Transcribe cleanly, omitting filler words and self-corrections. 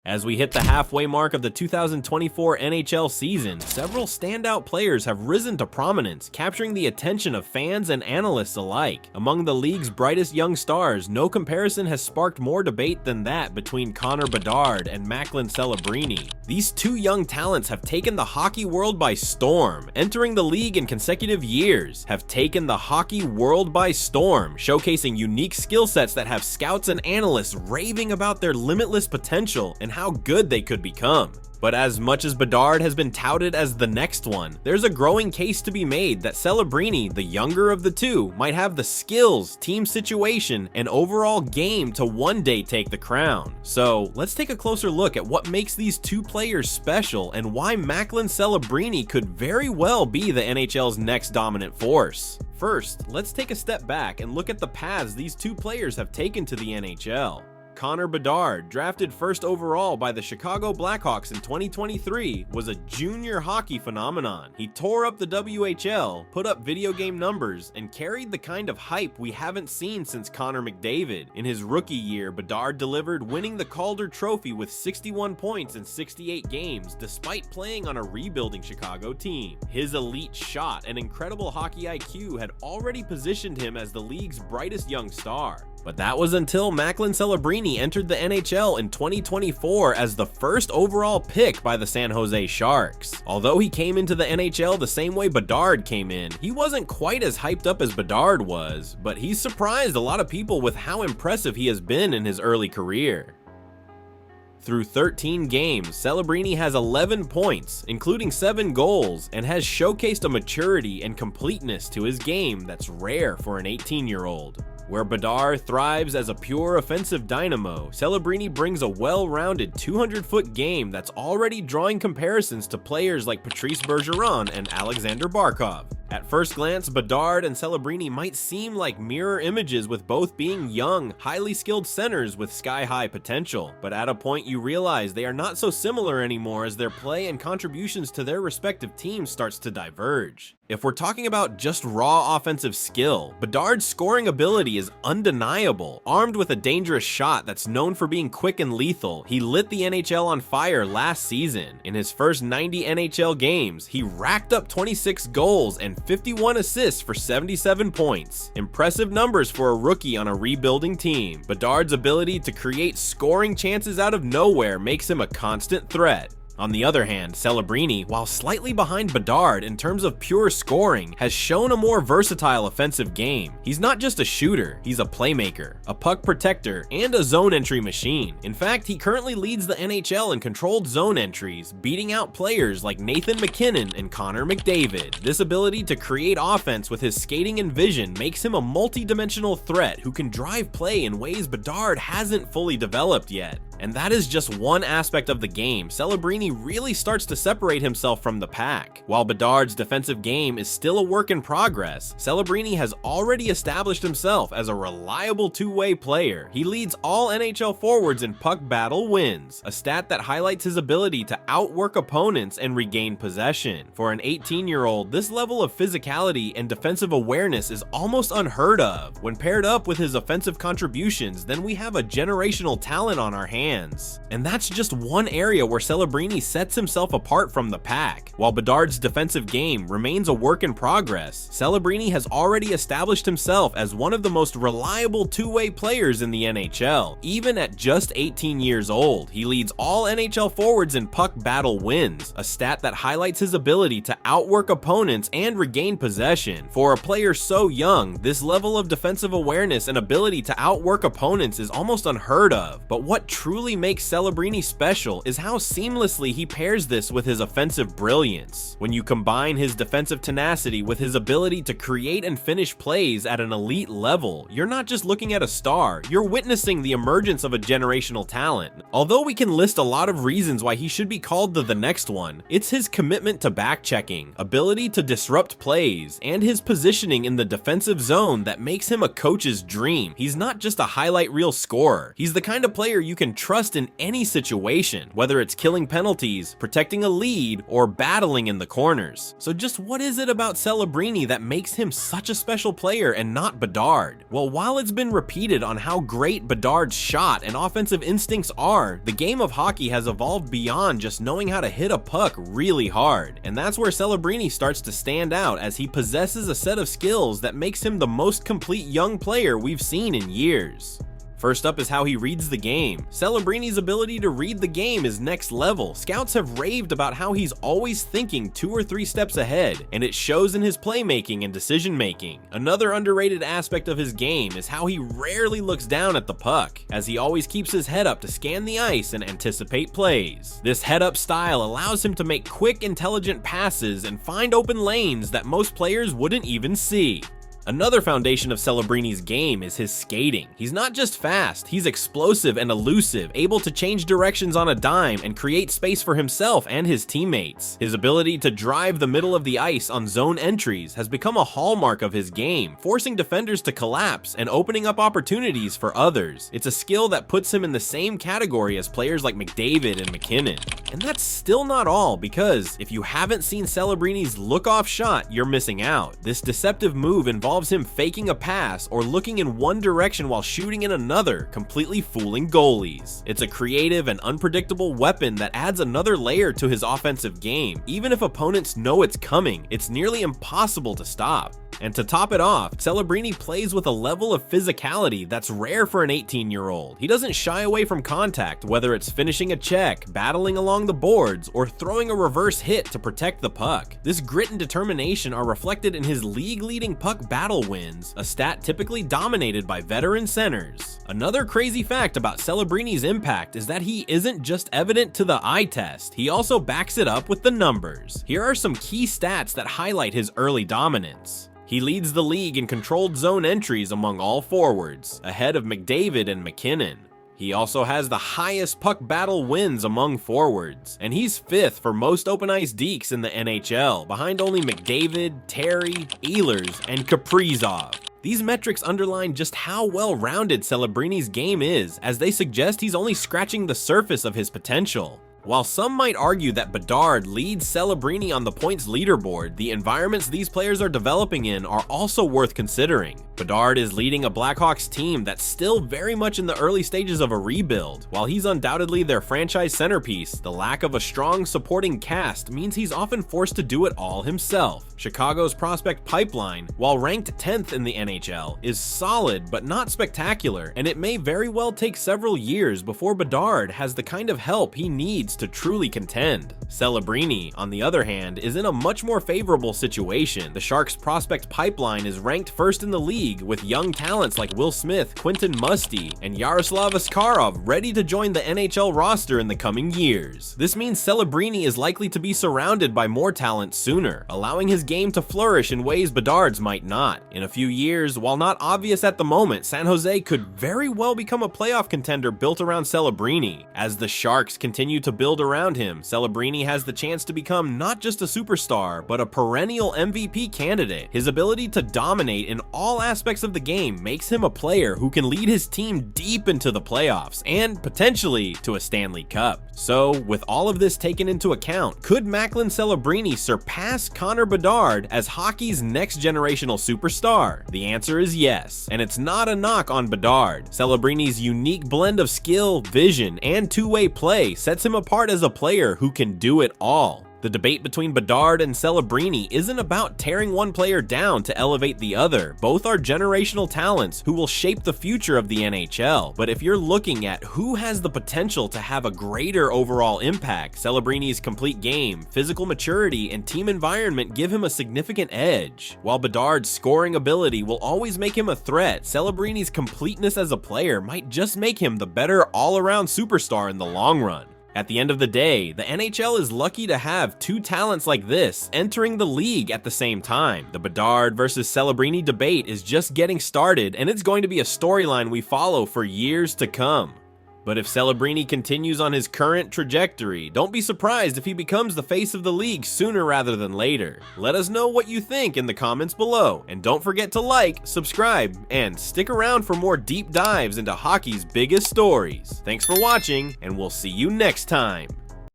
As we hit the halfway mark of the 2024 NHL season, several standout players have risen to prominence, capturing the attention of fans and analysts alike. Among the league's brightest young stars, no comparison has sparked more debate than that between Bedard and Macklin Celebrini. These two young talents have taken the hockey world by storm, entering the league in consecutive years, showcasing unique skill sets that have scouts and analysts raving about their limitless potential and how good they could become. But as much as Bedard has been touted as the next one, there's a growing case to be made that Celebrini, the younger of the two, might have the skills, team situation, and overall game to one day take the crown. So let's take a closer look at what makes these two players special and why Macklin Celebrini could very well be the NHL's next dominant force. First, let's take a step back and look at the paths these two players have taken to the NHL. Bedard, drafted first overall by the Chicago Blackhawks in 2023, was a junior hockey phenomenon. He tore up the WHL, put up video game numbers, and carried the kind of hype we haven't seen since Connor McDavid. In his rookie year, Bedard delivered, winning the Calder Trophy with 61 points in 68 games, despite playing on a rebuilding Chicago team. His elite shot and incredible hockey IQ had already positioned him as the league's brightest young star. But that was until Macklin Celebrini entered the NHL in 2024 as the first overall pick by the San Jose Sharks. Although he came into the NHL the same way Bedard came in, he wasn't quite as hyped up as Bedard was, but he's surprised a lot of people with how impressive he has been in his early career. Through 13 games, Celebrini has 11 points, including 7 goals, and has showcased a maturity and completeness to his game that's rare for an 18-year-old. Where Bedard thrives as a pure offensive dynamo, Celebrini brings a well-rounded 200-foot game that's already drawing comparisons to players like Patrice Bergeron and Alexander Barkov. At first glance, Bedard and Celebrini might seem like mirror images, with both being young, highly skilled centers with sky-high potential. But at a point you realize they are not so similar anymore as their play and contributions to their respective teams starts to diverge. If we're talking about just raw offensive skill, Bedard's scoring ability is undeniable. Armed with a dangerous shot that's known for being quick and lethal, he lit the NHL on fire last season. In his first 90 NHL games, he racked up 26 goals and 51 assists for 77 points. Impressive numbers for a rookie on a rebuilding team. Bedard's ability to create scoring chances out of nowhere makes him a constant threat. On the other hand, Celebrini, while slightly behind Bedard in terms of pure scoring, has shown a more versatile offensive game. He's not just a shooter, he's a playmaker, a puck protector, and a zone entry machine. In fact, he currently leads the NHL in controlled zone entries, beating out players like Nathan MacKinnon and Connor McDavid. This ability to create offense with his skating and vision makes him a multi-dimensional threat who can drive play in ways Bedard hasn't fully developed yet. And that is just one aspect of the game. Celebrini really starts to separate himself from the pack. While Bedard's defensive game is still a work in progress, Celebrini has already established himself as a reliable two-way player. He leads all NHL forwards in puck battle wins, a stat that highlights his ability to outwork opponents and regain possession. For an 18-year-old, this level of physicality and defensive awareness is almost unheard of. When paired up with his offensive contributions, then we have a generational talent on our hands. And that's just one area where Celebrini sets himself apart from the pack. While Bedard's defensive game remains a work in progress, Celebrini has already established himself as one of the most reliable two-way players in the NHL. Even at just 18 years old, he leads all NHL forwards in puck battle wins, a stat that highlights his ability to outwork opponents and regain possession. For a player so young, this level of defensive awareness and ability to outwork opponents is almost unheard of. But what truly makes Celebrini special is how seamlessly he pairs this with his offensive brilliance. When you combine his defensive tenacity with his ability to create and finish plays at an elite level, you're not just looking at a star, you're witnessing the emergence of a generational talent. Although we can list a lot of reasons why he should be called the next one, it's his commitment to back-checking, ability to disrupt plays, and his positioning in the defensive zone that makes him a coach's dream. He's not just a highlight reel scorer, he's the kind of player you can trust trust in any situation, whether it's killing penalties, protecting a lead, or battling in the corners. So just what is it about Celebrini that makes him such a special player and not Bedard? Well, while it's been repeated on how great Bedard's shot and offensive instincts are, the game of hockey has evolved beyond just knowing how to hit a puck really hard. And that's where Celebrini starts to stand out, as he possesses a set of skills that makes him the most complete young player we've seen in years. First up is how he reads the game. Celebrini's ability to read the game is next level. Scouts have raved about how he's always thinking 2 or 3 steps ahead, and it shows in his playmaking and decision making. Another underrated aspect of his game is how he rarely looks down at the puck, as he always keeps his head up to scan the ice and anticipate plays. This head-up style allows him to make quick, intelligent passes and find open lanes that most players wouldn't even see. Another foundation of Celebrini's game is his skating. He's not just fast, he's explosive and elusive, able to change directions on a dime and create space for himself and his teammates. His ability to drive the middle of the ice on zone entries has become a hallmark of his game, forcing defenders to collapse and opening up opportunities for others. It's a skill that puts him in the same category as players like McDavid and McKinnon. And that's still not all, because if you haven't seen Celebrini's look-off shot, you're missing out. This deceptive move involves him faking a pass or looking in one direction while shooting in another, completely fooling goalies. It's a creative and unpredictable weapon that adds another layer to his offensive game. Even if opponents know it's coming, it's nearly impossible to stop. And to top it off, Celebrini plays with a level of physicality that's rare for an 18-year-old. He doesn't shy away from contact, whether it's finishing a check, battling along the boards, or throwing a reverse hit to protect the puck. This grit and determination are reflected in his league-leading puck battle wins, a stat typically dominated by veteran centers. Another crazy fact about Celebrini's impact is that he isn't just evident to the eye test, he also backs it up with the numbers. Here are some key stats that highlight his early dominance. He leads the league in controlled zone entries among all forwards, ahead of McDavid and McKinnon. He also has the highest puck battle wins among forwards, and he's 5th for most open ice dekes in the NHL, behind only McDavid, Terry, Ehlers, and Kaprizov. These metrics underline just how well-rounded Celebrini's game is, as they suggest he's only scratching the surface of his potential. While some might argue that Bedard leads Celebrini on the points leaderboard, the environments these players are developing in are also worth considering. Bedard is leading a Blackhawks team that's still very much in the early stages of a rebuild. While he's undoubtedly their franchise centerpiece, the lack of a strong supporting cast means he's often forced to do it all himself. Chicago's prospect pipeline, while ranked 10th in the NHL, is solid but not spectacular, and it may very well take several years before Bedard has the kind of help he needs to truly contend. Celebrini, on the other hand, is in a much more favorable situation. The Sharks' prospect pipeline is ranked 1st in the league, with young talents like Will Smith, Quentin Musty, and Yaroslav Askarov ready to join the NHL roster in the coming years. This means Celebrini is likely to be surrounded by more talent sooner, allowing his game to flourish in ways Bedard's might not. In a few years, while not obvious at the moment, San Jose could very well become a playoff contender built around Celebrini. As the Sharks continue to build around him, Celebrini has the chance to become not just a superstar, but a perennial MVP candidate. His ability to dominate in all aspects of the game makes him a player who can lead his team deep into the playoffs and potentially to a Stanley Cup. So, with all of this taken into account, could Macklin Celebrini surpass Connor Bedard as hockey's next generational superstar? The answer is yes, and it's not a knock on Bedard. Celebrini's unique blend of skill, vision, and two-way play sets him apart as a player who can do it all. The debate between Bedard and Celebrini isn't about tearing one player down to elevate the other. Both are generational talents who will shape the future of the NHL. But if you're looking at who has the potential to have a greater overall impact, Celebrini's complete game, physical maturity, and team environment give him a significant edge. While Bedard's scoring ability will always make him a threat, Celebrini's completeness as a player might just make him the better all-around superstar in the long run. At the end of the day, the NHL is lucky to have two talents like this entering the league at the same time. The Bedard versus Celebrini debate is just getting started, and it's going to be a storyline we follow for years to come. But if Celebrini continues on his current trajectory, don't be surprised if he becomes the face of the league sooner rather than later. Let us know what you think in the comments below, and don't forget to like, subscribe, and stick around for more deep dives into hockey's biggest stories. Thanks for watching, and we'll see you next time.